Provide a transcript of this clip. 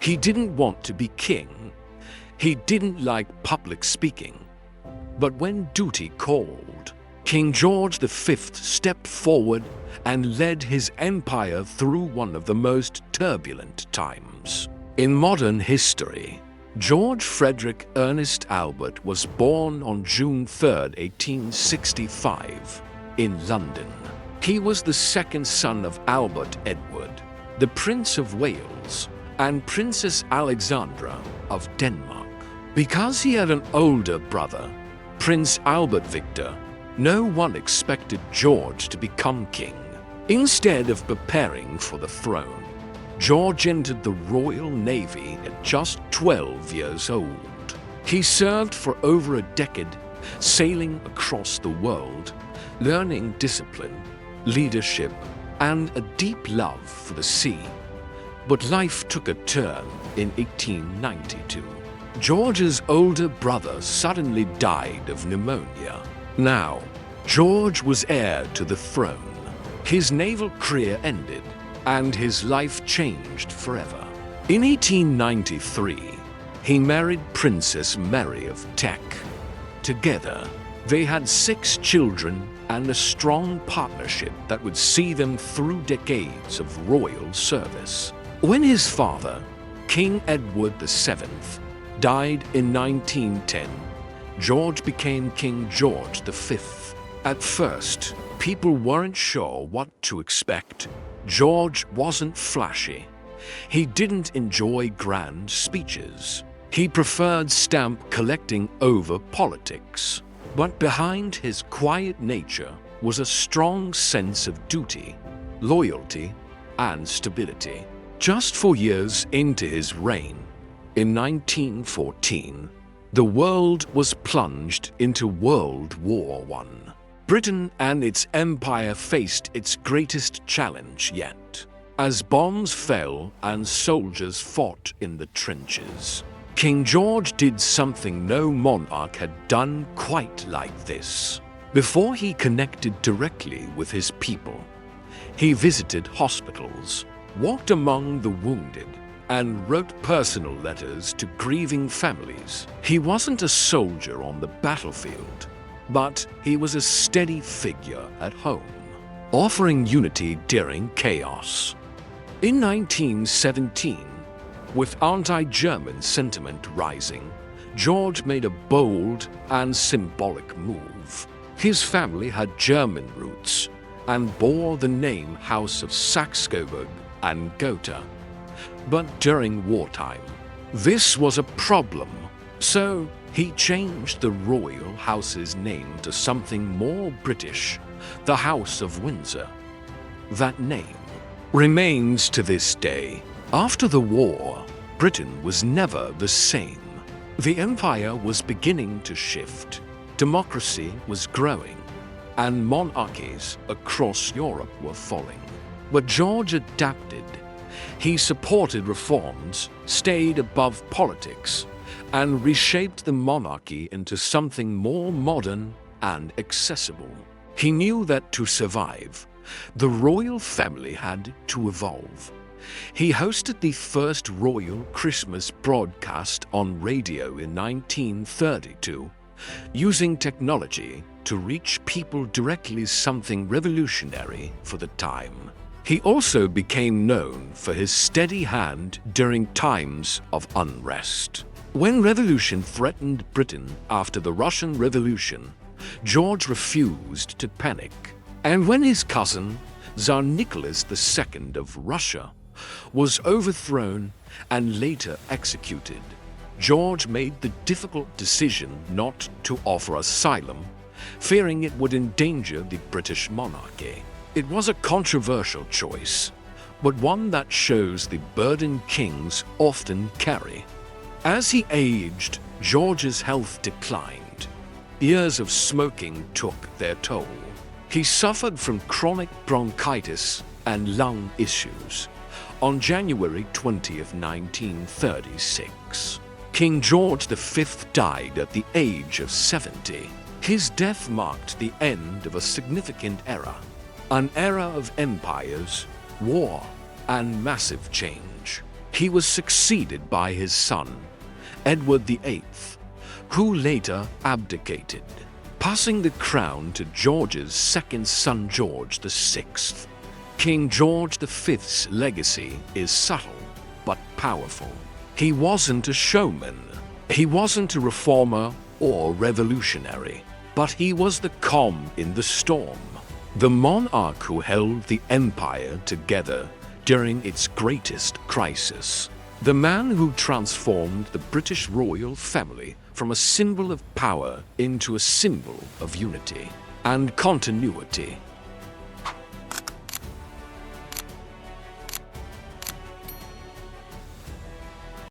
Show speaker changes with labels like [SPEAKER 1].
[SPEAKER 1] He didn't want to be king. He didn't like public speaking. But when duty called, King George V stepped forward and led his empire through one of the most turbulent times. In modern history, George Frederick Ernest Albert was born on June 3, 1865, in London. He was the second son of Albert Edward, the Prince of Wales, and Princess Alexandra of Denmark. Because he had an older brother, Prince Albert Victor, no one expected George to become king. Instead of preparing for the throne, George entered the Royal Navy at just 12 years old. He served for over a decade, sailing across the world, learning discipline, leadership, and a deep love for the sea. But life took a turn in 1892. George's older brother suddenly died of pneumonia. Now, George was heir to the throne. His naval career ended, and his life changed forever. In 1893, he married Princess Mary of Teck. Together, they had 6 children and a strong partnership that would see them through decades of royal service. When his father, King Edward VII, died in 1910, George became King George V. At first, people weren't sure what to expect. George wasn't flashy. He didn't enjoy grand speeches. He preferred stamp collecting over politics. But behind his quiet nature was a strong sense of duty, loyalty, and stability. Just 4 years into his reign, in 1914, the world was plunged into World War I. Britain and its empire faced its greatest challenge yet, as bombs fell and soldiers fought in the trenches. King George did something no monarch had done quite like this. Before he connected directly with his people, he visited hospitals, walked among the wounded, and wrote personal letters to grieving families. He wasn't a soldier on the battlefield, but he was a steady figure at home, offering unity during chaos. In 1917, with anti-German sentiment rising, George made a bold and symbolic move. His family had German roots and bore the name House of Saxe-Coburg and Gotha. But during wartime, this was a problem, so he changed the royal house's name to something more British, the House of Windsor. That name remains to this day. After the war, Britain was never the same. The empire was beginning to shift, democracy was growing, and monarchies across Europe were falling. But George adapted. He supported reforms, stayed above politics, and reshaped the monarchy into something more modern and accessible. He knew that to survive, the royal family had to evolve. He hosted the first royal Christmas broadcast on radio in 1932, using technology to reach people directly, something revolutionary for the time. He also became known for his steady hand during times of unrest. When revolution threatened Britain after the Russian Revolution, George refused to panic. And when his cousin, Tsar Nicholas II of Russia, was overthrown and later executed, George made the difficult decision not to offer asylum, fearing it would endanger the British monarchy. It was a controversial choice, but one that shows the burden kings often carry. As he aged, George's health declined. Years of smoking took their toll. He suffered from chronic bronchitis and lung issues. On January 20th, 1936, King George V died at the age of 70. His death marked the end of a significant era, an era of empires, war, and massive change. He was succeeded by his son, Edward VIII, who later abdicated, passing the crown to George's second son, George VI. King George V's legacy is subtle but powerful. He wasn't a showman, he wasn't a reformer or revolutionary, but he was the calm in the storm, the monarch who held the empire together during its greatest crisis, the man who transformed the British royal family from a symbol of power into a symbol of unity and continuity.